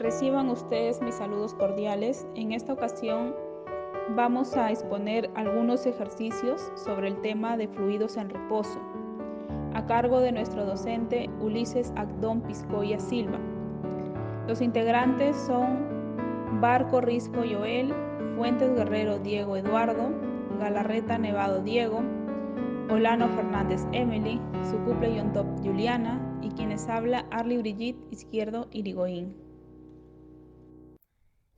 Reciban ustedes mis saludos cordiales. En esta ocasión vamos a exponer algunos ejercicios sobre el tema de fluidos en reposo, a cargo de nuestro docente Ulises Agdón Piscoya Silva. Los integrantes son Barco Risco Joel, Fuentes Guerrero Diego Eduardo, Galarreta Nevado Diego, Olano Fernández Emily, Sucuple Yontop Juliana y quienes habla Arly Brigitte Izquierdo Irigoyen.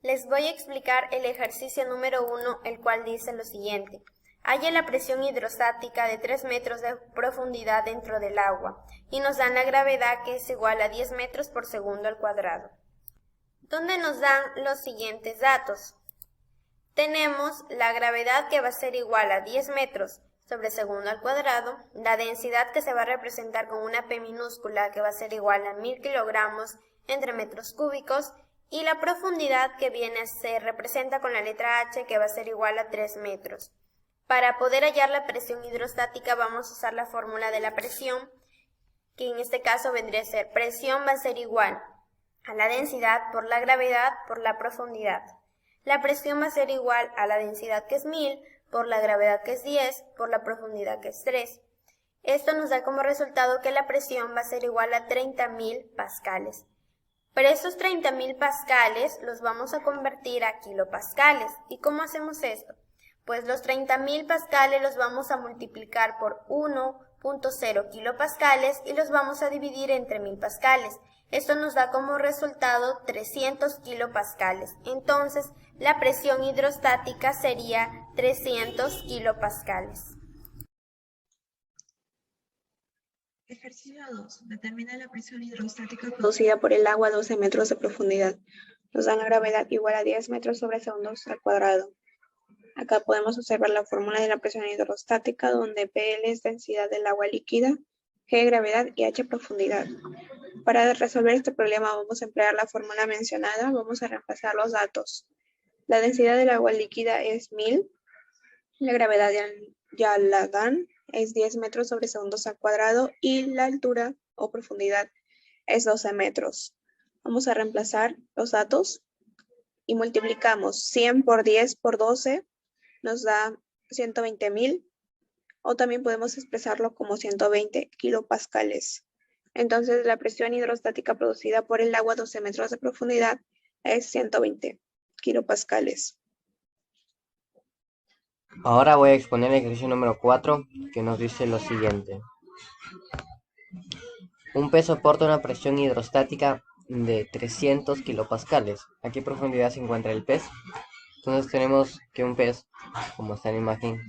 Les voy a explicar el ejercicio número 1, el cual dice lo siguiente. Halla la presión hidrostática de 3 metros de profundidad dentro del agua y nos dan la gravedad que es igual a 10 metros por segundo al cuadrado. Donde nos dan los siguientes datos. Tenemos la gravedad que va a ser igual a 10 metros sobre segundo al cuadrado, la densidad que se va a representar con una P minúscula que va a ser igual a 1000 kilogramos entre metros cúbicos, y la profundidad que viene a ser, representa con la letra H, que va a ser igual a 3 metros. Para poder hallar la presión hidrostática vamos a usar la fórmula de la presión, que en este caso vendría a ser presión va a ser igual a la densidad por la gravedad por la profundidad. La presión va a ser igual a la densidad, que es 1000, por la gravedad, que es 10, por la profundidad, que es 3. Esto nos da como resultado que la presión va a ser igual a 30.000 pascales. Pero esos 30.000 pascales los vamos a convertir a kilopascales. ¿Y cómo hacemos esto? Pues los 30.000 pascales los vamos a multiplicar por 1.0 kilopascales y los vamos a dividir entre 1000 pascales. Esto nos da como resultado 300 kilopascales. Entonces, la presión hidrostática sería 300 kilopascales. Ejercicio 2. Determina la presión hidrostática producida por el agua a 12 metros de profundidad. Nos dan la gravedad igual a 10 metros sobre segundos al cuadrado. Acá podemos observar la fórmula de la presión hidrostática, donde PL es densidad del agua líquida, G gravedad y H profundidad. Para resolver este problema vamos a emplear la fórmula mencionada. Vamos a reemplazar los datos. La densidad del agua líquida es 1000. La gravedad ya la dan, es 10 metros sobre segundos al cuadrado y la altura o profundidad es 12 metros. Vamos a reemplazar los datos y multiplicamos 100 por 10 por 12, nos da 120.000, o también podemos expresarlo como 120 kilopascales. Entonces la presión hidrostática producida por el agua a 12 metros de profundidad es 120 kilopascales. Ahora voy a exponer el ejercicio número 4, que nos dice lo siguiente. Un pez soporta una presión hidrostática de 300 kilopascales. ¿A qué profundidad se encuentra el pez? Entonces tenemos que un pez, como está en la imagen,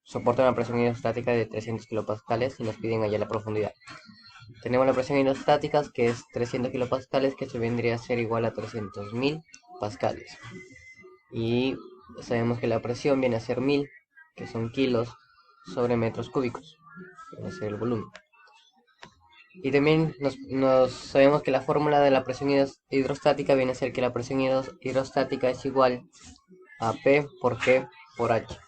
soporta una presión hidrostática de 300 kilopascales y nos piden allá la profundidad. Tenemos la presión hidrostática, que es 300 kilopascales, que se vendría a ser igual a 300.000 pascales. Y sabemos que la presión viene a ser 1000, que son kilos sobre metros cúbicos, que viene a ser el volumen. Y también sabemos que la fórmula de la presión hidrostática viene a ser que la presión hidrostática es igual a P por G por H.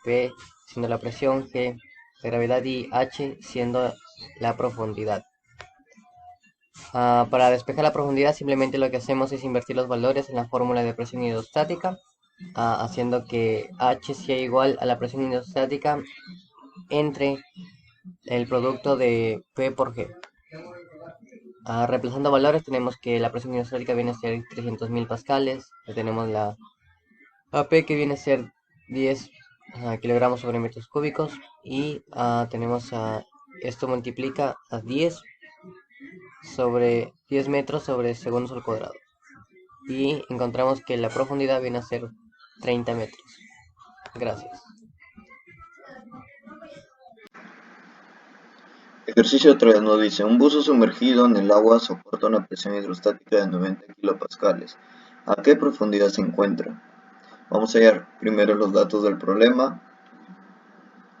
P siendo la presión, G la gravedad y H siendo la profundidad. Para despejar la profundidad simplemente lo que hacemos es invertir los valores en la fórmula de presión hidrostática, haciendo que H sea igual a la presión hidrostática entre el producto de P por G. Reemplazando valores tenemos que la presión hidrostática viene a ser 300.000 pascales, tenemos la AP que viene a ser 10 kilogramos sobre metros cúbicos y tenemos esto multiplica a 10 sobre 10 metros sobre segundos al cuadrado y encontramos que la profundidad viene a ser 30 metros. Gracias. Ejercicio 3 nos dice, un buzo sumergido en el agua soporta una presión hidrostática de 90 kilopascales. ¿A qué profundidad se encuentra? Vamos a hallar primero los datos del problema.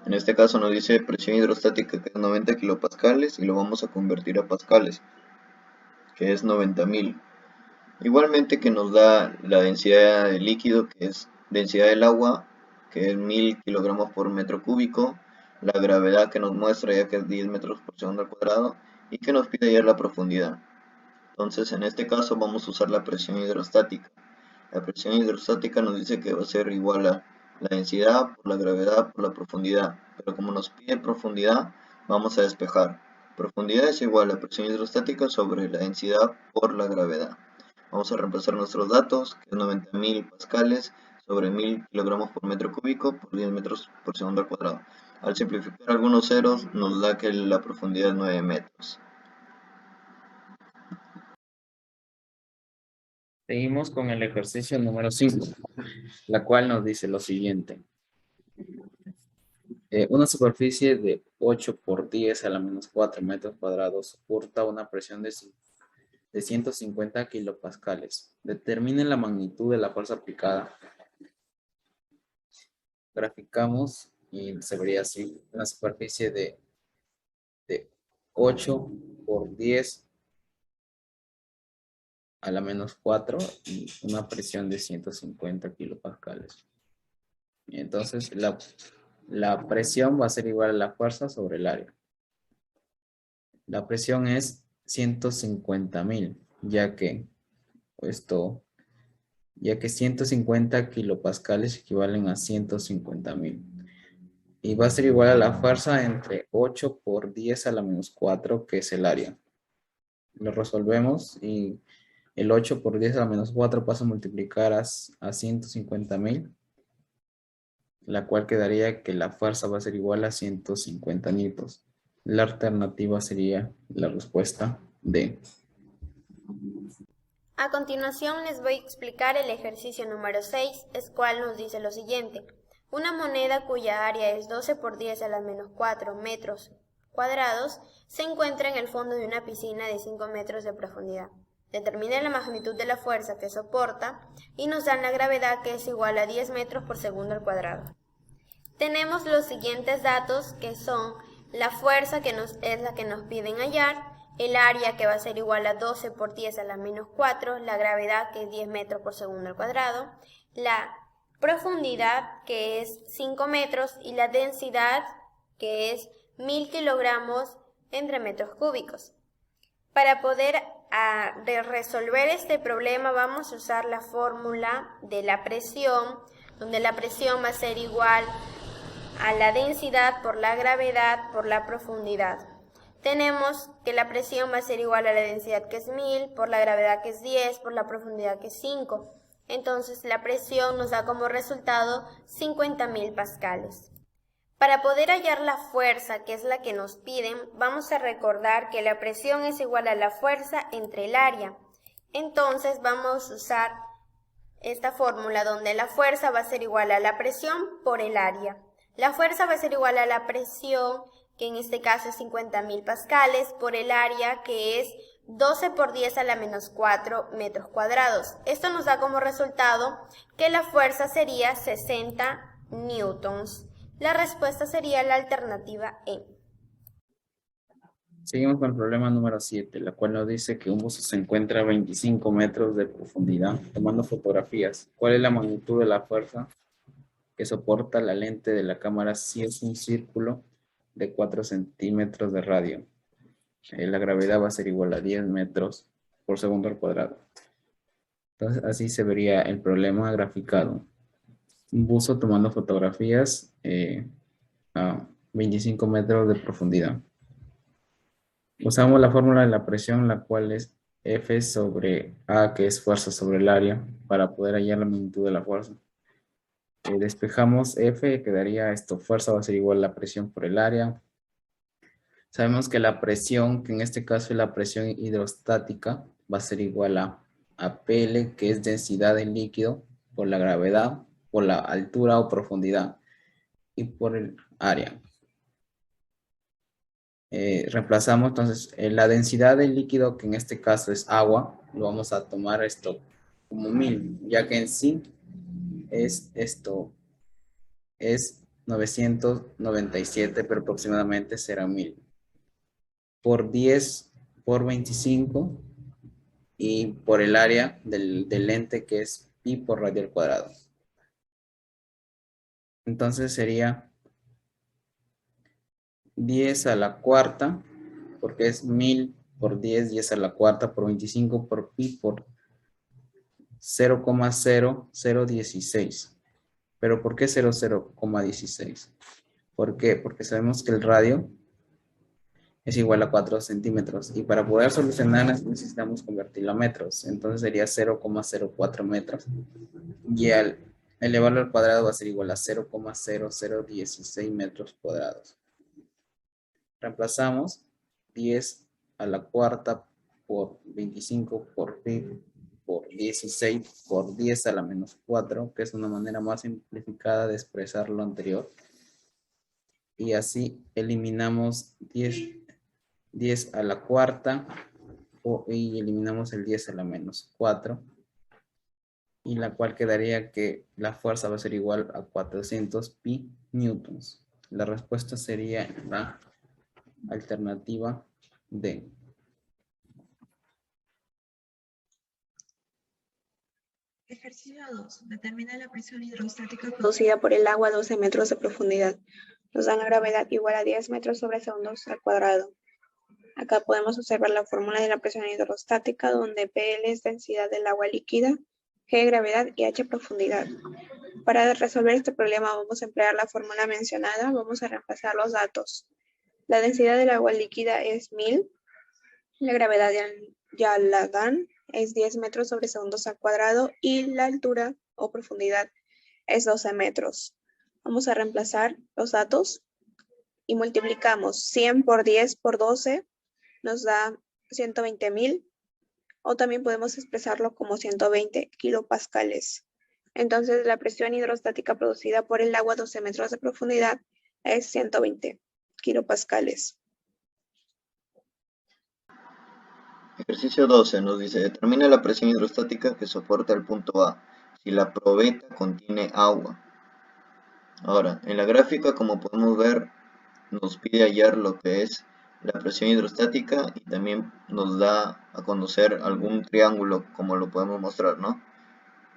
En este caso nos dice presión hidrostática que es 90 kilopascales y lo vamos a convertir a pascales, que es 90.000. Igualmente que nos da la densidad del líquido, que es densidad del agua, que es 1000 kilogramos por metro cúbico, la gravedad que nos muestra ya que es 10 metros por segundo al cuadrado y que nos pide hallar la profundidad. Entonces, en este caso vamos a usar la presión hidrostática. La presión hidrostática nos dice que va a ser igual a la densidad por la gravedad por la profundidad. Pero como nos pide profundidad, vamos a despejar. Profundidad es igual a la presión hidrostática sobre la densidad por la gravedad. Vamos a reemplazar nuestros datos, que es 90.000 pascales sobre 1000 kilogramos por metro cúbico por 10 metros por segundo al cuadrado. Al simplificar algunos ceros, nos da que la profundidad es 9 metros. Seguimos con el ejercicio número 5, la cual nos dice lo siguiente. Una superficie de 8 por 10 a la menos 4 metros cuadrados soporta una presión de 150 kilopascales. Determinen la magnitud de la fuerza aplicada. Graficamos y se vería así. Una superficie de 8 por 10 a la menos 4 y una presión de 150 kilopascales. Y entonces la presión va a ser igual a la fuerza sobre el área. La presión es 150.000, ya que 150 kilopascales equivalen a 150.000. Y va a ser igual a la fuerza entre 8 por 10 a la menos 4, que es el área. Lo resolvemos y el 8 por 10 a la menos 4 pasa a multiplicar a 150.000, la cual quedaría que la fuerza va a ser igual a 150 newtons. La alternativa sería la respuesta D. A continuación les voy a explicar el ejercicio número 6, el cual nos dice lo siguiente. Una moneda cuya área es 12 por 10 a la menos 4 metros cuadrados se encuentra en el fondo de una piscina de 5 metros de profundidad. Determina la magnitud de la fuerza que soporta y nos dan la gravedad, que es igual a 10 metros por segundo al cuadrado. Tenemos los siguientes datos, que son la fuerza, que es la que nos piden hallar, el área, que va a ser igual a 12 por 10 a la menos 4, la gravedad, que es 10 metros por segundo al cuadrado, la profundidad, que es 5 metros, y la densidad, que es 1000 kilogramos entre metros cúbicos. Para poder resolver este problema vamos a usar la fórmula de la presión, donde la presión va a ser igual a la densidad por la gravedad por la profundidad. Tenemos que la presión va a ser igual a la densidad, que es 1000, por la gravedad, que es 10, por la profundidad, que es 5. Entonces la presión nos da como resultado 50.000 pascales. Para poder hallar la fuerza, que es la que nos piden, vamos a recordar que la presión es igual a la fuerza entre el área. Entonces vamos a usar esta fórmula donde la fuerza va a ser igual a la presión por el área. La fuerza va a ser igual a la presión, que en este caso es 50.000 pascales, por el área, que es 12 por 10 a la menos 4 metros cuadrados. Esto nos da como resultado que la fuerza sería 60 newtons. La respuesta sería la alternativa E. Seguimos con el problema número 7, la cual nos dice que un buzo se encuentra a 25 metros de profundidad tomando fotografías. ¿Cuál es la magnitud de la fuerza que soporta la lente de la cámara si es un círculo de 4 centímetros de radio? La gravedad va a ser igual a 10 metros por segundo al cuadrado. Entonces así se vería el problema graficado. Un buzo tomando fotografías a 25 metros de profundidad. Usamos la fórmula de la presión, la cual es F sobre A, que es fuerza sobre el área, para poder hallar la magnitud de la fuerza. Despejamos F, quedaría fuerza va a ser igual a la presión por el área. Sabemos que la presión, que en este caso es la presión hidrostática, va a ser igual a PL, que es densidad del líquido, por la gravedad, por la altura o profundidad, y por el área. Reemplazamos entonces la densidad del líquido, que en este caso es agua, lo vamos a tomar como 1000, ya que en sí es 997, pero aproximadamente será 1000. Por 10 por 25 y por el área del lente, que es pi por radio al cuadrado. Entonces sería 10 a la cuarta, porque es 1000 por 10, 10 a la cuarta, por 25, por pi, por 0,0016. ¿Pero por qué 0,16? ¿Por qué? Porque sabemos que el radio es igual a 4 centímetros. Y para poder solucionar necesitamos convertirlo a metros. Entonces sería 0,04 metros. Y al elevarlo al cuadrado va a ser igual a 0,0016 metros cuadrados. Reemplazamos 10 a la cuarta por 25 por pi por 16 por 10 a la menos 4, que es una manera más simplificada de expresar lo anterior. Y así eliminamos 10 a la cuarta y eliminamos el 10 a la menos 4. Y la cual quedaría que la fuerza va a ser igual a 400 pi newtons. La respuesta sería la alternativa D. Ejercicio 2. Determina la presión hidrostática producida por el agua a 12 metros de profundidad. Nos dan la gravedad igual a 10 metros sobre segundos al cuadrado. Acá podemos observar la fórmula de la presión hidrostática, donde PL es densidad del agua líquida, G gravedad y H profundidad. Para resolver este problema vamos a emplear la fórmula mencionada. Vamos a reemplazar los datos. La densidad del agua líquida es 1000. La gravedad ya la dan, es 10 metros sobre segundos al cuadrado y la altura o profundidad es 12 metros. Vamos a reemplazar los datos y multiplicamos 100 por 10 por 12, nos da 120.000, o también podemos expresarlo como 120 kilopascales. Entonces la presión hidrostática producida por el agua a 12 metros de profundidad es 120 kilopascales. Ejercicio 12 nos dice, determina la presión hidrostática que soporta el punto A, si la probeta contiene agua. Ahora, en la gráfica, como podemos ver, nos pide hallar lo que es la presión hidrostática y también nos da a conocer algún triángulo, como lo podemos mostrar, ¿no?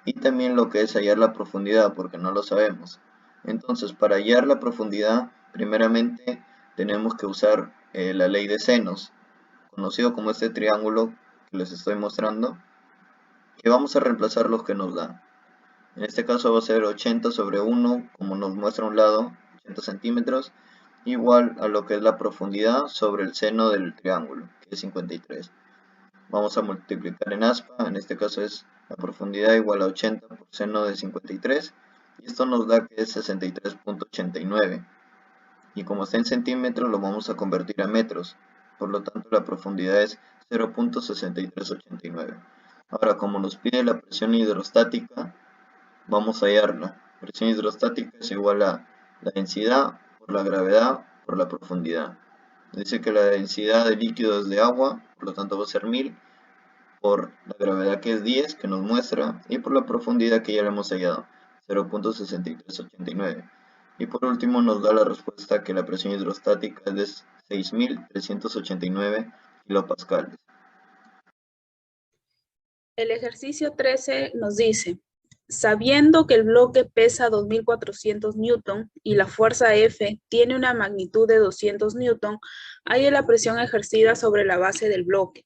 Y también lo que es hallar la profundidad, porque no lo sabemos. Entonces, para hallar la profundidad, primeramente tenemos que usar la ley de senos, conocido como este triángulo que les estoy mostrando, que vamos a reemplazar los que nos da. En este caso va a ser 80 sobre 1, como nos muestra a un lado, 80 centímetros, igual a lo que es la profundidad sobre el seno del triángulo, que es 53. Vamos a multiplicar en aspa, en este caso es la profundidad igual a 80 por seno de 53, y esto nos da que es 63.89. Y como está en centímetros, lo vamos a convertir a metros, por lo tanto la profundidad es 0.6389. Ahora, como nos pide la presión hidrostática, vamos a hallarla. La presión hidrostática es igual a la densidad por la gravedad por la profundidad. Dice que la densidad del líquido es de agua, por lo tanto va a ser 1000, por la gravedad que es 10, que nos muestra, y por la profundidad que ya le hemos hallado, 0.6389. Y por último nos da la respuesta que la presión hidrostática es de 6.389 kilopascales. El ejercicio 13 nos dice, sabiendo que el bloque pesa 2400 newton y la fuerza F tiene una magnitud de 200 newton, halla la presión ejercida sobre la base del bloque,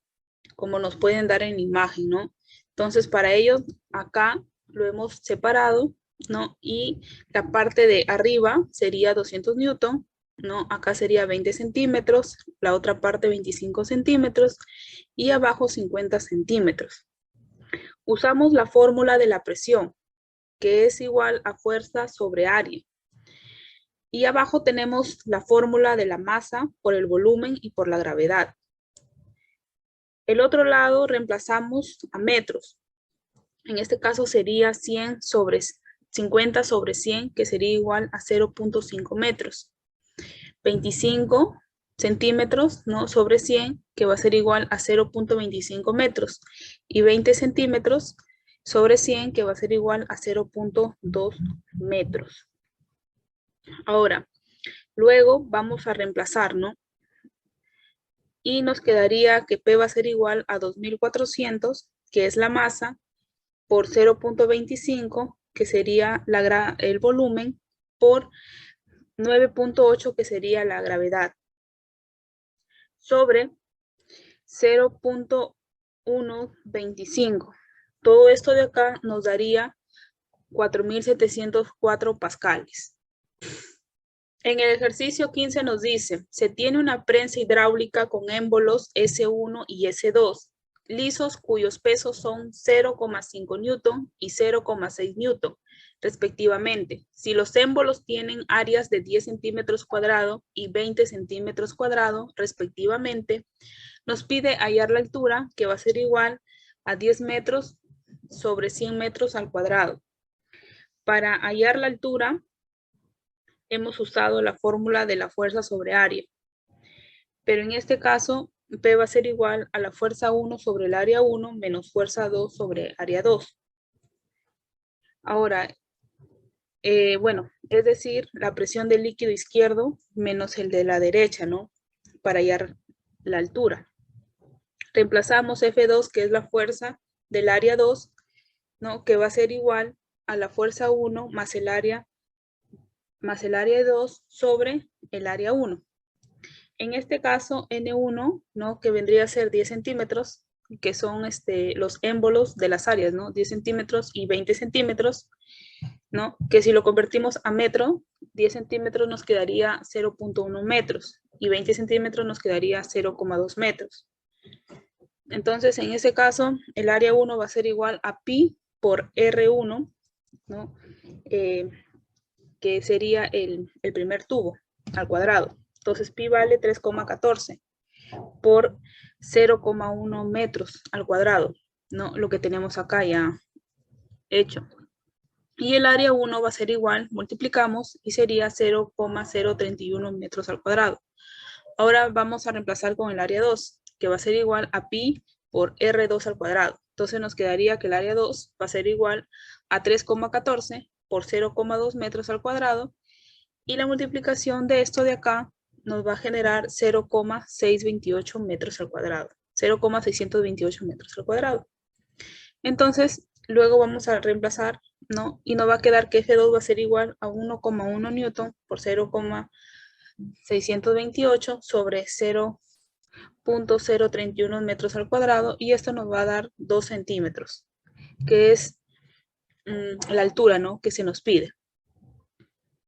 como nos pueden dar en la imagen, ¿no? Entonces, para ello, acá lo hemos separado, ¿no? Y la parte de arriba sería 200 newton, ¿no? Acá sería 20 centímetros, la otra parte 25 centímetros y abajo 50 centímetros. Usamos la fórmula de la presión, que es igual a fuerza sobre área. Y abajo tenemos la fórmula de la masa por el volumen y por la gravedad. El otro lado reemplazamos a metros. En este caso sería 100 sobre 50 sobre 100, que sería igual a 0.5 metros. 25 centímetros, ¿no?, sobre 100, que va a ser igual a 0.25 metros. Y 20 centímetros sobre 100, que va a ser igual a 0.2 metros. Ahora, luego vamos a reemplazar, ¿no? Y nos quedaría que P va a ser igual a 2400, que es la masa, por 0.25, que sería el volumen, por 9.8, que sería la gravedad, sobre 0.125. Todo esto de acá nos daría 4.704 pascales. En el ejercicio 15 nos dice, se tiene una prensa hidráulica con émbolos S1 y S2, lisos cuyos pesos son 0,5 newton y 0,6 newton, respectivamente. Si los émbolos tienen áreas de 10 centímetros cuadrados y 20 centímetros cuadrados, respectivamente, nos pide hallar la altura, que va a ser igual a 10 metros sobre 100 metros al cuadrado. Para hallar la altura, hemos usado la fórmula de la fuerza sobre área. Pero en este caso, P va a ser igual a la fuerza 1 sobre el área 1 menos fuerza 2 sobre área 2. Ahora, bueno, es decir, la presión del líquido izquierdo menos el de la derecha, ¿no? Para hallar la altura. Reemplazamos F2, que es la fuerza del área 2, ¿no? Que va a ser igual a la fuerza 1 más el área 2 sobre el área 1. En este caso, N1, ¿no? Que vendría a ser 10 centímetros, que son los émbolos de las áreas, ¿no? 10 centímetros y 20 centímetros, ¿no? Que si lo convertimos a metro, 10 centímetros nos quedaría 0.1 metros y 20 centímetros nos quedaría 0,2 metros. Entonces, en ese caso, el área 1 va a ser igual a pi por R1, ¿no? Que sería el primer tubo al cuadrado. Entonces, pi vale 3,14 por 0,1 metros al cuadrado, ¿no? Lo que tenemos acá ya hecho. Y el área 1 va a ser igual, multiplicamos, y sería 0,031 metros al cuadrado. Ahora vamos a reemplazar con el área 2, que va a ser igual a pi por R2 al cuadrado. Entonces nos quedaría que el área 2 va a ser igual a 3,14 por 0,2 metros al cuadrado, y la multiplicación de esto de acá nos va a generar 0,628 metros al cuadrado, 0,628 metros al cuadrado. Entonces, luego vamos a reemplazar, ¿no? Y nos va a quedar que F2 va a ser igual a 1,1 newton por 0,628 sobre 0.031 metros al cuadrado, y esto nos va a dar 2 centímetros, que es la altura, ¿no? Que se nos pide.